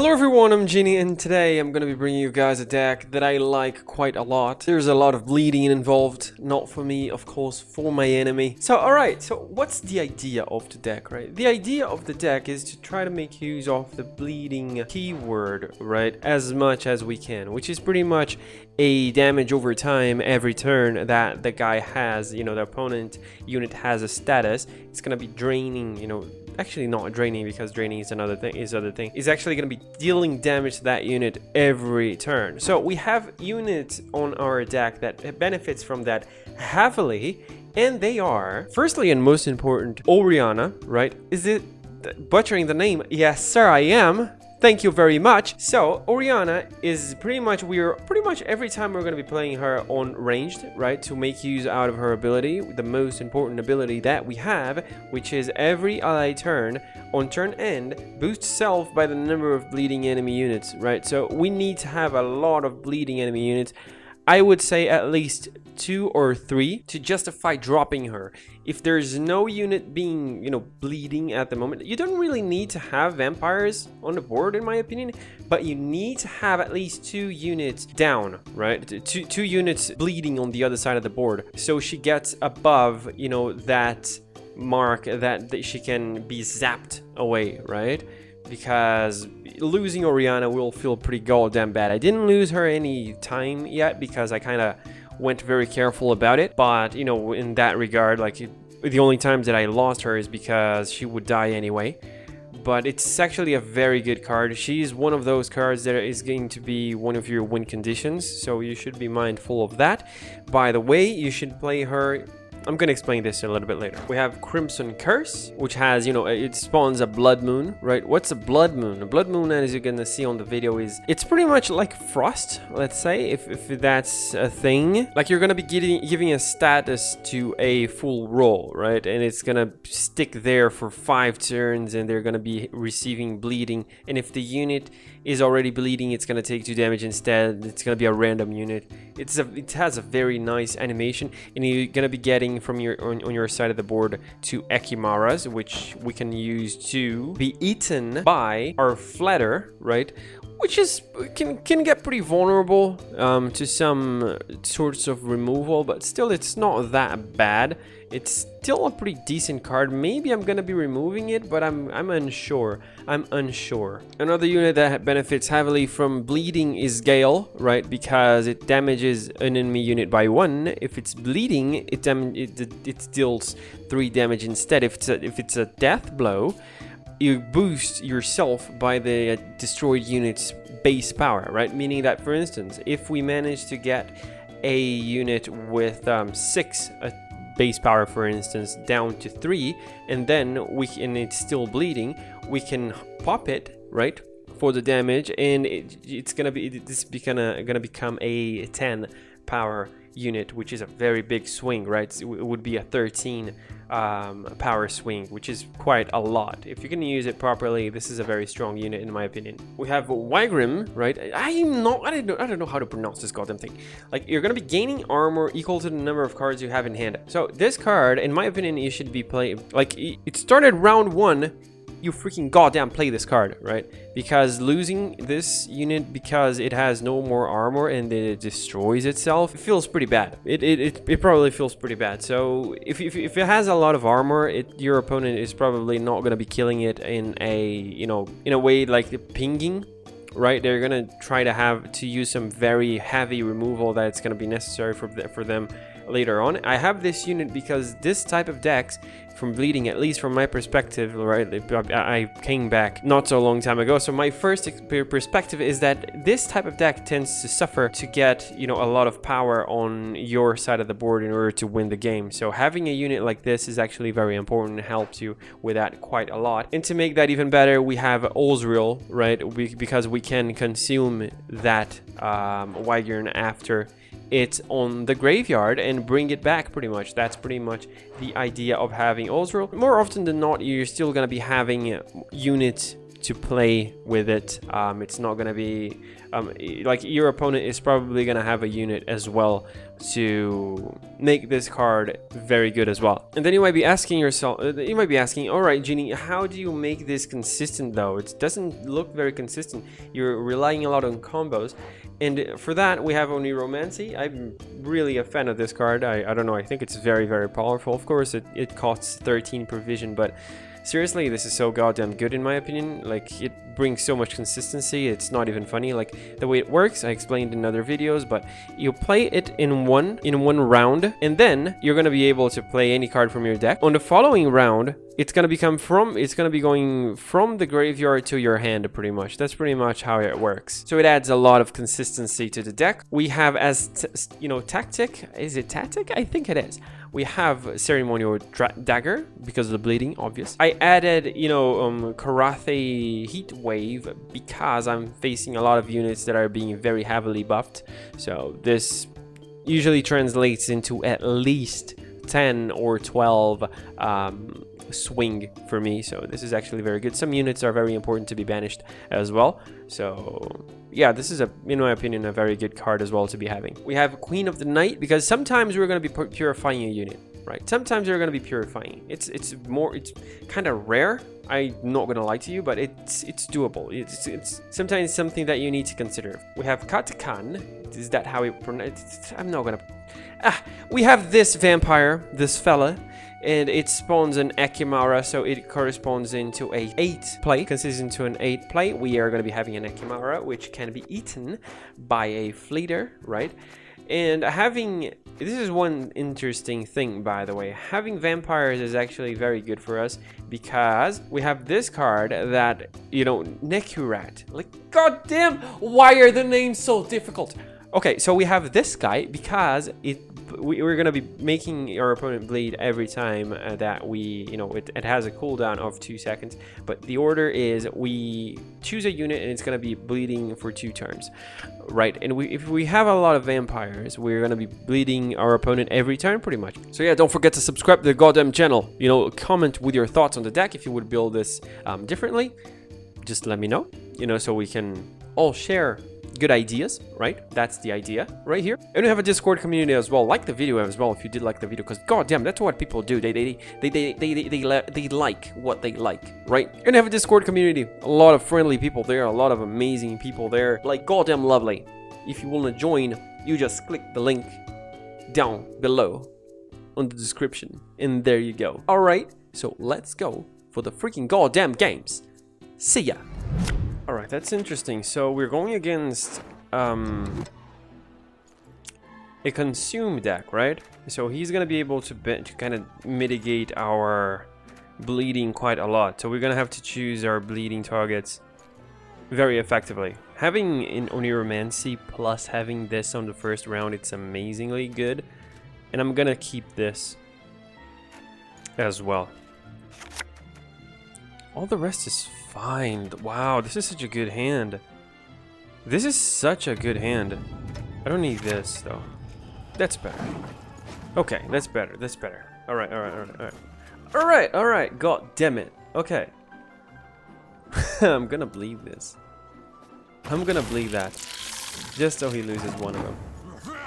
Hello everyone, I'm Genie, and today I'm going to be bringing you guys a deck that I like quite a lot. There's a lot of bleeding involved, not for me, of course, for my enemy. So alright, so what's the idea of the deck, right? The idea of the deck is to try to make use of the bleeding keyword, right, as much as we can, which is pretty much a damage over time every turn that the guy has, the opponent unit has a status. It's going to be draining, actually not draining, because draining is another thing, is actually going to be dealing damage to that unit every turn. So we have units on our deck that benefits from that heavily, and they are, firstly and most important, Orianna, right? Is it butchering the name? Yes sir, I am. Thank you very much. So Orianna is pretty much every time we're going to be playing her on ranged, right, to make use out of her ability, the most important ability that we have, which is every ally turn on turn end boosts self by the number of bleeding enemy units, right? So we need to have a lot of bleeding enemy units. I would say at least 2 or 3 to justify dropping her. If there's no unit being, bleeding at the moment, you don't really need to have vampires on the board, in my opinion, but you need to have at least 2 units down, right? Two units bleeding on the other side of the board, so she gets above, that mark that she can be zapped away, right? Because losing Orianna will feel pretty goddamn bad. I didn't lose her any time yet because I kind of went very careful about it, but in that regard, the only times that I lost her is because she would die anyway. But it's actually a very good card. She's one of those cards that is going to be one of your win conditions, so you should be mindful of that. By the way, you should play her. I'm going to explain this a little bit later. We have Crimson Curse, which has, it spawns a Blood Moon, right? What's a Blood Moon? A Blood Moon, as you're going to see on the video, it's pretty much like Frost, let's say, if that's a thing. Like, you're going to be giving a status to a full roll, right? And it's going to stick there for 5 turns, and they're going to be receiving bleeding. And if the unit is already bleeding, it's going to take 2 damage instead. It's going to be a random unit. It has a very nice animation, and you're going to be getting from on your side of the board 2 Ekimaras, which we can use to be eaten by our Flatter, right? Which can get pretty vulnerable to some sorts of removal, but still it's not that bad. It's still a pretty decent card. Maybe I'm gonna be removing it, but I'm unsure. Another unit that benefits heavily from bleeding is Gael, right? Because it damages an enemy unit by 1. If it's bleeding, it deals 3 damage instead. If it's a death blow, you boost yourself by the destroyed unit's base power, right? Meaning that, for instance, if we manage to get a unit with 6 base power, for instance, down to 3, and then it's still bleeding, we can pop it, right, for the damage, and it's gonna become a 10 power unit, which is a very big swing, right? It would be a 13 power swing, which is quite a lot. If you can use it properly, this is a very strong unit, in my opinion. We have Yghern, right? I don't know how to pronounce this goddamn thing. Like, you're gonna be gaining armor equal to the number of cards you have in hand. So this card, in my opinion, you should be playing. Like, it started round 1. You freaking goddamn play this card, right? Because losing this unit because it has no more armor and it destroys itself, it feels pretty bad. It probably feels pretty bad. So if it has a lot of armor, your opponent is probably not going to be killing it in a way like pinging, right? They're gonna try to use some very heavy removal that's gonna be necessary for them later on. I have this unit because this type of decks, from bleeding, at least from my perspective, right? I came back not so long time ago, so my first perspective is that this type of deck tends to suffer to get, a lot of power on your side of the board in order to win the game. So having a unit like this is actually very important and helps you with that quite a lot. And to make that even better, we have Osriel, right? Because we can consume that Yghern after it's on the graveyard and bring it back, pretty much. That's pretty much the idea of having Osriel. More often than not, you're still going to be having units to play with it. It's not gonna be like your opponent is probably gonna have a unit as well to make this card very good as well. And then you might be asking yourself, all right, Genie, how do you make this consistent though? It doesn't look very consistent. You're relying a lot on combos. And for that, we have Oniromancy. I'm really a fan of this card. I don't know, I think it's very, very powerful. Of course, it costs 13 provision, but seriously, this is so goddamn good in my opinion. Like, it brings so much consistency, it's not even funny. Like, the way it works, I explained in other videos, but you play it in one round, and then you're gonna be able to play any card from your deck. On the following round, it's gonna be going from the graveyard to your hand, pretty much. That's pretty much how it works. So it adds a lot of consistency to the deck. We have as tactic. Is it tactic? I think it is. We have Ceremonial Dagger because of the bleeding, obvious. I added, Karathi Heat Wave because I'm facing a lot of units that are being very heavily buffed. So this usually translates into at least 10 or 12 swing for me, so this is actually very good. Some units are very important to be banished as well, so yeah, this is in my opinion, a very good card as well to be having. We have Queen of the Night because sometimes we're going to be purifying a unit, right? Sometimes you're going to be purifying. It's kind of rare, I'm not gonna lie to you, but it's doable. It's sometimes something that you need to consider. We have Katakan. Is that how it pronounced? I'm not gonna. We have this vampire, this fella, and it spawns an Ekimara, so it corresponds into a 8 play. Consists into an 8 play. We are gonna be having an Ekimara, which can be eaten by a fleeter, right? And this is one interesting thing, by the way. Having vampires is actually very good for us because we have this card that, Nekurat. Like, goddamn, why are the names so difficult? Okay, so we have this guy because we're gonna be making our opponent bleed every time that it has a cooldown of 2 seconds. But the order is we choose a unit and it's gonna be bleeding for 2 turns, right? And if we have a lot of vampires, we're gonna be bleeding our opponent every turn, pretty much. So yeah, don't forget to subscribe to the goddamn channel. Comment with your thoughts on the deck if you would build this differently. Just let me know, so we can all share good ideas, right? That's the idea right here. And we have a Discord community as well. Like the video as well if you did like the video, because goddamn, that's what people do. They like what they like, right? And we have a Discord community, a lot of friendly people there, a lot of amazing people there, like goddamn lovely. If you want to join, you just click the link down below on the description, and there you go. All right, so let's go for the freaking goddamn games. See ya. Alright, that's interesting. So we're going against a consume deck, right? So he's gonna be able to kind of mitigate our bleeding quite a lot. So we're gonna have to choose our bleeding targets very effectively. Having an Oniromancy plus having this on the first round, it's amazingly good. And I'm gonna keep this as well. All the rest is fine. Wow, this is such a good hand. This is such a good hand. I don't need this though. That's better. Okay, that's better. That's better. All right. God damn it. Okay. I'm gonna bleed this. I'm gonna bleed that, just so he loses one of them.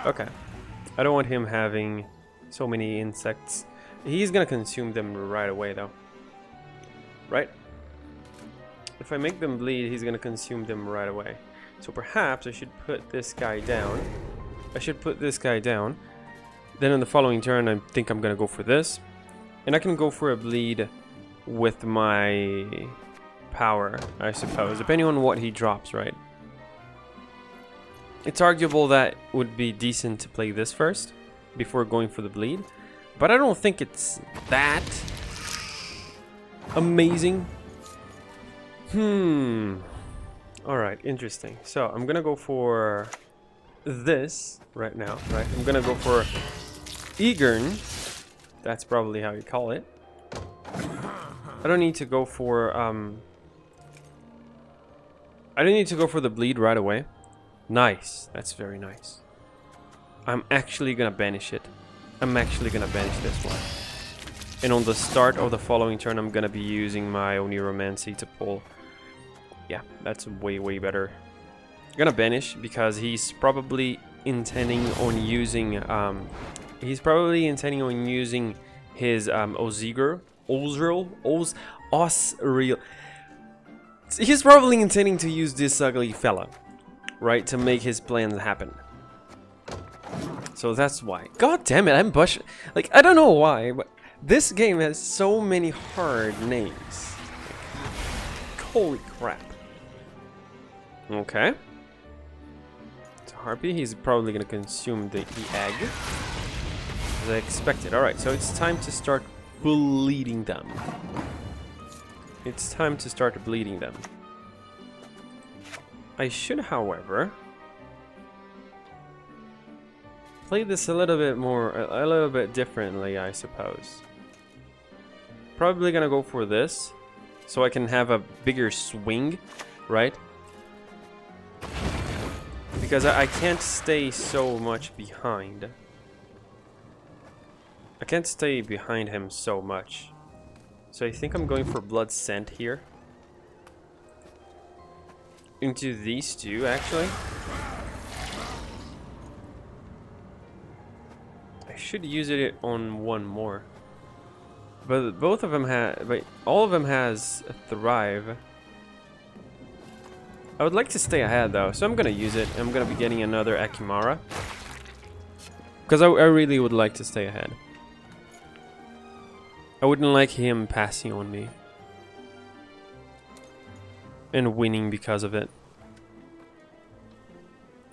Okay. I don't want him having so many insects. He's gonna consume them right away though. Right? If I make them bleed, he's gonna consume them right away. So perhaps I should put this guy down. Then in the following turn, I think I'm gonna go for this. And I can go for a bleed with my power, I suppose, depending on what he drops, right? It's arguable that it would be decent to play this first before going for the bleed. But I don't think it's that amazing. Alright, interesting. So I'm gonna go for this right now, right? I'm gonna go for Yghern. That's probably how you call it. I don't need to go for the bleed right away. Nice. That's very nice. I'm actually gonna banish it. I'm actually gonna banish this one. And on the start of the following turn, I'm gonna be using my Oniromancy to pull Yeah, that's way better. I'm gonna banish because he's probably intending on using his Osreal. He's probably intending to use this ugly fella, right, to make his plans happen. So that's why. God damn it, I'm bush. Like, I don't know why, but this game has so many hard names. Holy crap. Okay. It's a harpy. He's probably gonna consume the egg, as I expected. Alright, so it's time to start bleeding them. It's time to start bleeding them. I should, however, play this a little bit more, a little bit differently, I suppose. Probably gonna go for this, so I can have a bigger swing, right? Because I can't stay so much behind. I can't stay behind him so much. So I think I'm going for Blood Scent here. Into these two, actually. I should use it on one more. But both of them have... But all of them has a Thrive. I would like to stay ahead, though, so I'm gonna use it. I'm gonna be getting another Akimara. Because I really would like to stay ahead. I wouldn't like him passing on me. And winning because of it.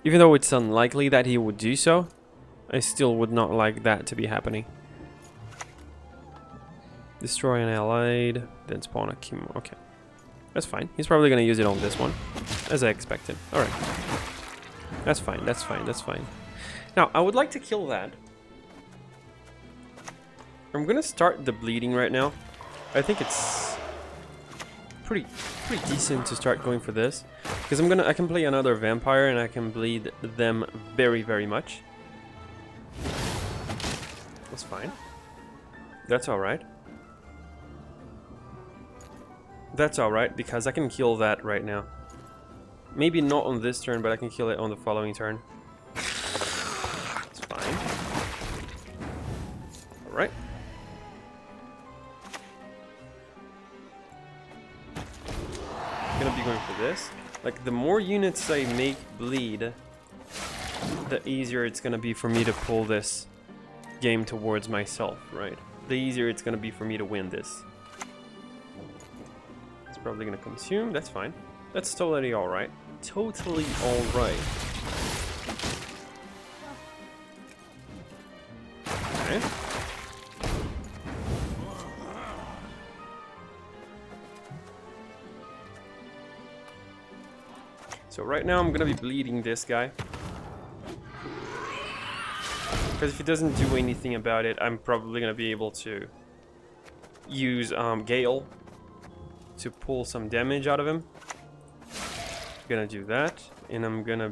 Even though it's unlikely that he would do so, I still would not like that to be happening. Destroy an allied, then spawn a Kim. Okay. That's fine. He's probably going to use it on this one, as I expected. Alright. That's fine, that's fine, that's fine. Now, I would like to kill that. I'm going to start the bleeding right now. I think it's pretty decent to start going for this. Because I can play another vampire and I can bleed them very much. That's fine. That's alright. That's alright, because I can kill that right now. Maybe not on this turn, but I can kill it on the following turn. It's fine. Alright. I'm gonna be going for this. Like, the more units I make bleed, the easier it's gonna be for me to pull this game towards myself, right? The easier it's gonna be for me to win this. Probably gonna consume, that's fine. That's totally alright. Totally alright. Okay. So right now I'm gonna be bleeding this guy. Because if he doesn't do anything about it, I'm probably gonna be able to use Gael to pull some damage out of him. I'm gonna do that, and I'm gonna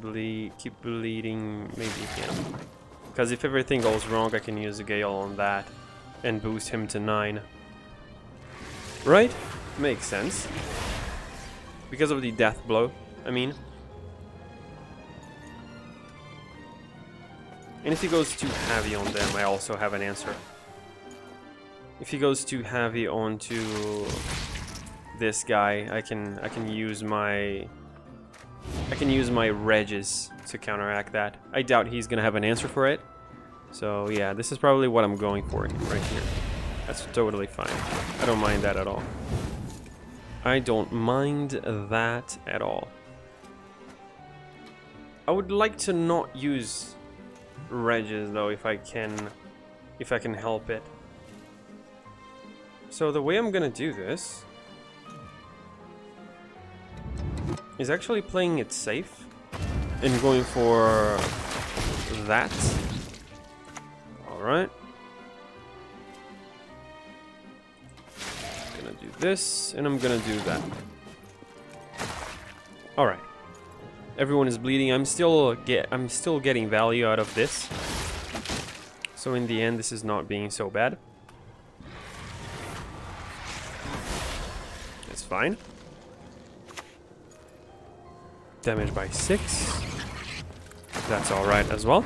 keep bleeding maybe him. Because if everything goes wrong, I can use a Gael on that and boost him to 9. Right? Makes sense. Because of the death blow, I mean. And if he goes too heavy on them, I also have an answer. If he goes too heavy onto this guy, I can use my Regis to counteract that. I doubt he's gonna have an answer for it. So yeah, this is probably what I'm going for right here. That's totally fine. I don't mind that at all. I don't mind that at all. I would like to not use Regis though, if I can help it. So the way I'm gonna do this is actually playing it safe and going for that. Alright. Gonna do this, and I'm gonna do that. Alright. Everyone is bleeding. I'm still getting value out of this. So in the end, this is not being so bad. It's fine. Damage by 6. That's alright as well.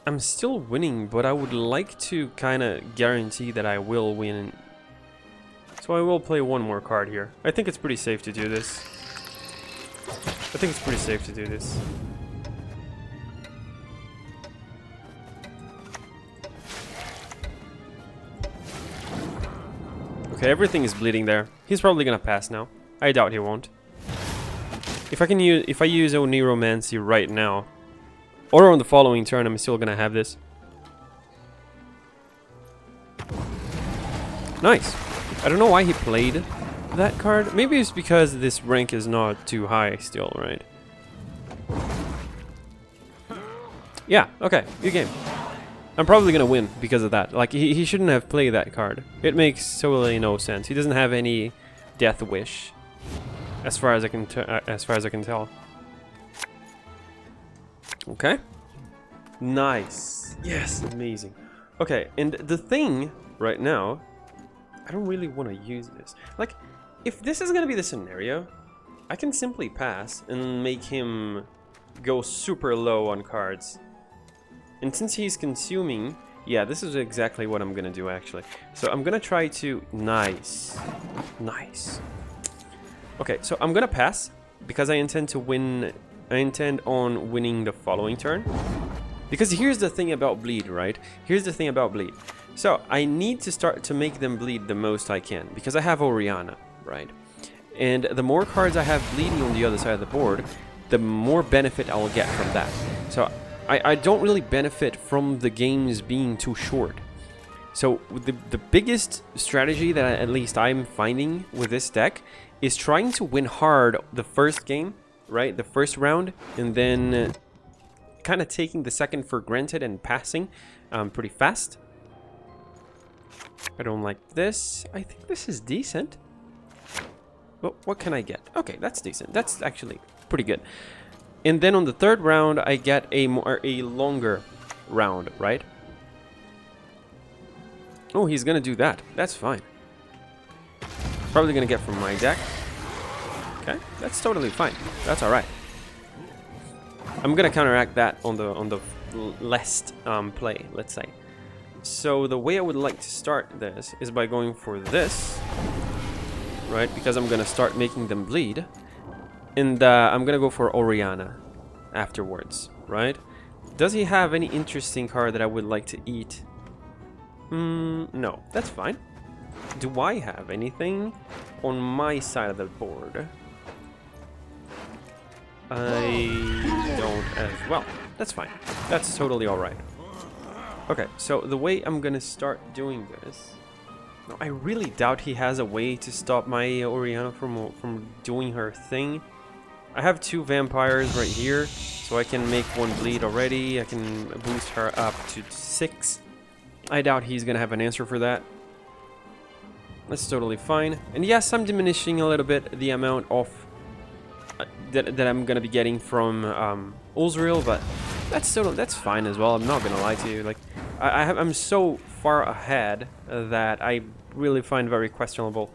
I'm still winning, but I would like to kind of guarantee that I will win. So I will play one more card here. I think it's pretty safe to do this. Okay, everything is bleeding there. He's probably gonna pass now. I doubt he won't. If I use Oniromancy right now, or on the following turn, I'm still gonna have this. Nice. I don't know why he played that card. Maybe it's because this rank is not too high still, right? Yeah, okay, good game. I'm probably gonna win because of that. Like, he shouldn't have played that card. It makes totally no sense. He doesn't have any death wish, as far as I can tell. Okay. Nice. Yes, amazing. Okay, and the thing right now, I don't really want to use this. Like, if this is gonna be the scenario, I can simply pass and make him go super low on cards. And since he's consuming, yeah, this is exactly what I'm gonna do actually. So I'm gonna try to, nice. Okay, so I'm gonna pass because I intend to win. I intend on winning the following turn. Because here's the thing about bleed, right? So I need to start to make them bleed the most I can because I have Orianna, right? And the more cards I have bleeding on the other side of the board, the more benefit I will get from that. So I don't really benefit from the games being too short. So the biggest strategy that at least I'm finding with this deck is trying to win hard the first game, right? The first round, and then kind of taking the second for granted and passing pretty fast. I don't like this. I think this is decent. Well, what can I get? Okay, that's decent. That's actually pretty good. And then on the third round, I get a longer round, right? Oh, he's gonna do that. That's fine. Probably gonna get from my deck. Okay, that's totally fine. That's all right. I'm gonna counteract that on the last play, let's say. So the way I would like to start this is by going for this, right? Because I'm gonna start making them bleed. And I'm gonna go for Orianna afterwards, right? Does he have any interesting card that I would like to eat? No, that's fine. Do I have anything on my side of the board? I don't as well. That's fine. That's totally alright. Okay, so the way I'm gonna start doing this... No, I really doubt he has a way to stop my Orianna from doing her thing. I have 2 vampires right here, so I can make one bleed already. I can boost her up to 6. I doubt he's gonna have an answer for that. That's totally fine. And yes, I'm diminishing a little bit the amount of that I'm gonna be getting from Ulzriel, but that's fine as well. I'm not gonna lie to you. Like, I'm so far ahead that I really find very questionable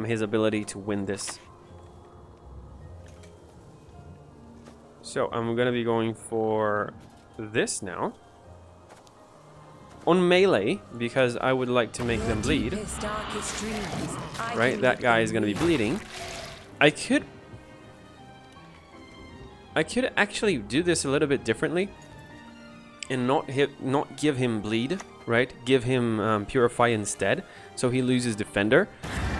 his ability to win this. So I'm gonna be going for this now on melee because I would like to make them bleed. Right, that guy is gonna be bleeding. I could actually do this a little bit differently and not give him bleed, right? Give him purify instead, so he loses defender.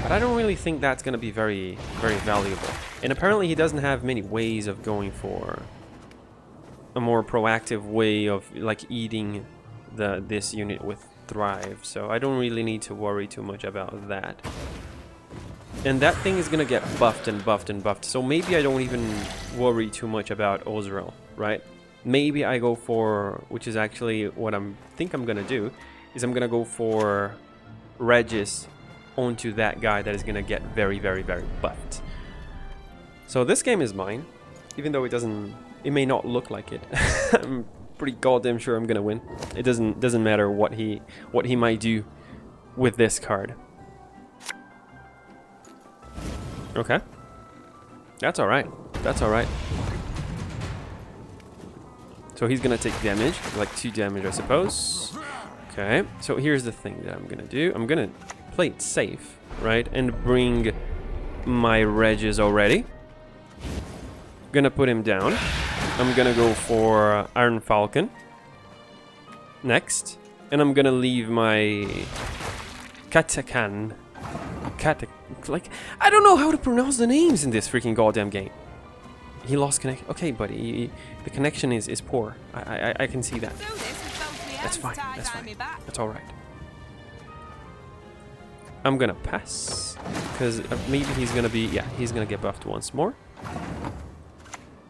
But I don't really think that's gonna be very valuable. And apparently he doesn't have many ways of going for a more proactive way of like eating this unit with Thrive. So I don't really need to worry too much about that. And that thing is gonna get buffed and buffed and buffed. So maybe I don't even worry too much about Ulzriel, right? Maybe I go for, which is actually what I think I'm gonna do, is I'm gonna go for Regis onto that guy that is gonna get very buffed. So this game is mine, even though it may not look like it. I'm pretty goddamn sure I'm gonna win. It doesn't matter what he might do with this card. Okay. That's alright. That's alright. So he's gonna take damage, like 2 damage, I suppose. Okay, so here's the thing that I'm gonna do. I'm gonna play it safe, right? And bring my Regis already. Gonna put him down. I'm gonna go for Iron Falcon next. And I'm gonna leave my Katakan. Like, I don't know how to pronounce the names in this freaking goddamn game. He lost connection. Okay, buddy, the connection is poor. I can see that. That's fine. That's fine. That's all right. I'm gonna pass because maybe he's gonna be he's gonna get buffed once more.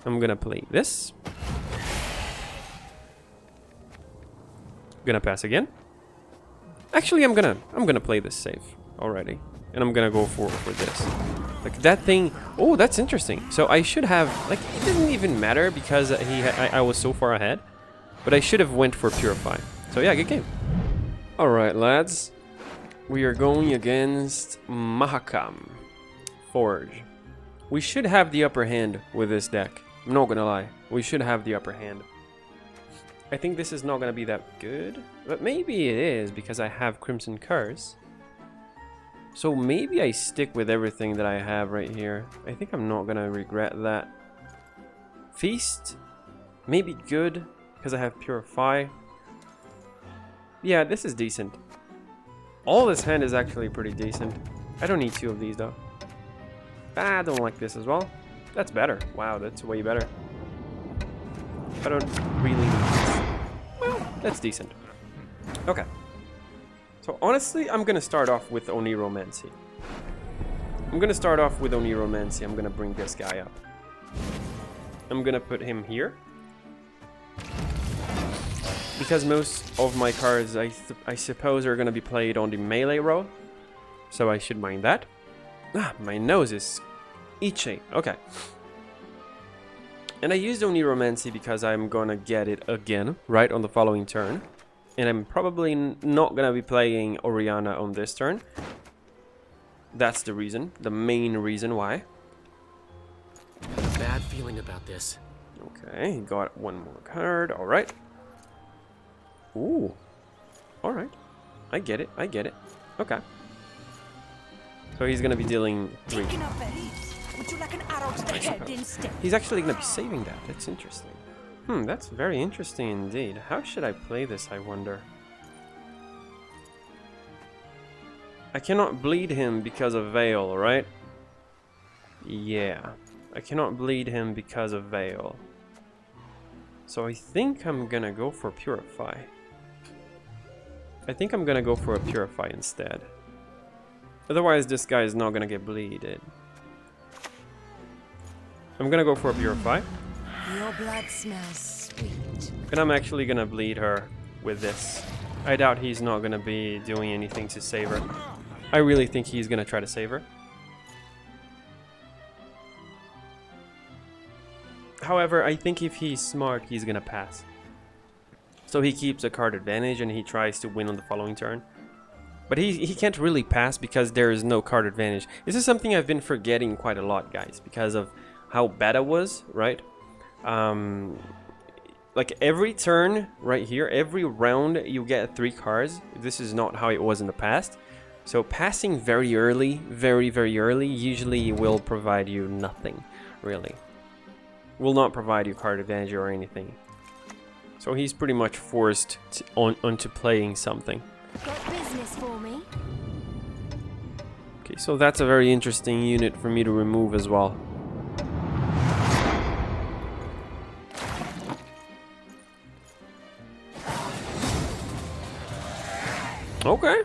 I'm gonna play this. Gonna pass again. Actually, I'm gonna play this safe already, and I'm gonna go for this. Like that thing. Oh, that's interesting. So I should have, like, it doesn't even matter because I was so far ahead, but I should have went for Purify. So yeah, good game. All right, lads, we are going against Mahakam Forge. We should have the upper hand with this deck. I'm not gonna lie, we should have the upper hand. I think this is not gonna be that good, but maybe it is because I have Crimson Curse. So maybe I stick with everything that I have right here. I think I'm not gonna regret that. Feast, maybe good because I have Purify. Yeah, this is decent. All this hand is actually pretty decent. I don't need 2 of these though. I don't like this as well. That's better. Wow, that's way better. I don't really need this. Well, that's decent. Okay. So honestly, I'm gonna start off with Oniromancy. I'm gonna bring this guy up. I'm gonna put him here. Because most of my cards, I suppose, are gonna be played on the melee row. So I should mind that. Ah, my nose is itchy. Okay. And I used Oniromancy because I'm gonna get it again, right on the following turn. And I'm probably not gonna be playing Orianna on this turn. That's the reason, the main reason why. Bad feeling about this. Okay, he got 1 more card. All right. Ooh. All right. I get it. I get it. Okay. So he's gonna be dealing 3. Would you like an arrow to the head instead? He's actually gonna be saving that. That's interesting. That's very interesting indeed. How should I play this, I wonder? I cannot bleed him because of Veil, right? Yeah. I cannot bleed him because of Veil. So I think I'm gonna go for Purify. I think I'm gonna go for a Purify instead. Otherwise, this guy is not gonna get bleeded. I'm gonna go for a Purify. Your blood smells sweet. And I'm actually gonna bleed her with this. I doubt he's not gonna be doing anything to save her. I really think he's gonna try to save her. However, I think if he's smart, he's gonna pass. So he keeps a card advantage and he tries to win on the following turn. But he can't really pass because there is no card advantage. This is something I've been forgetting quite a lot, guys, because of how bad I was, right? Like every turn right here, every round you get 3 cards. This is not how it was in the past. So passing very early, very early, usually will provide you nothing, really. Will not provide you card advantage or anything. So he's pretty much forced onto playing something. Got business for me? Okay, so that's a very interesting unit for me to remove as well. Okay.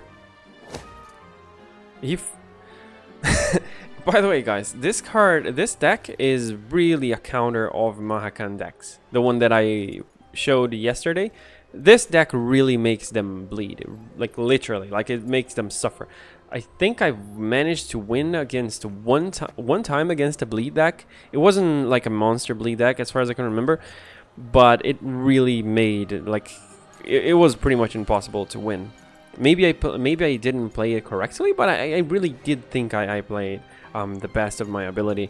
By the way, guys, this deck is really a counter of Mahakam decks. The one that I showed yesterday. This deck really makes them bleed. Like, literally. Like, it makes them suffer. I think I've managed to win against one time against a bleed deck. It wasn't like a monster bleed deck as far as I can remember. But it really made, like, it was pretty much impossible to win. Maybe I didn't play it correctly, but I really did think I played the best of my ability,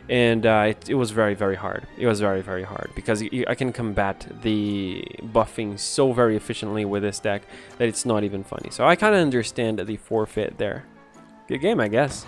and it was very, very hard. It was very, very hard because I can combat the buffing so very efficiently with this deck that it's not even funny. So I kind of understand the forfeit there. Good game, I guess.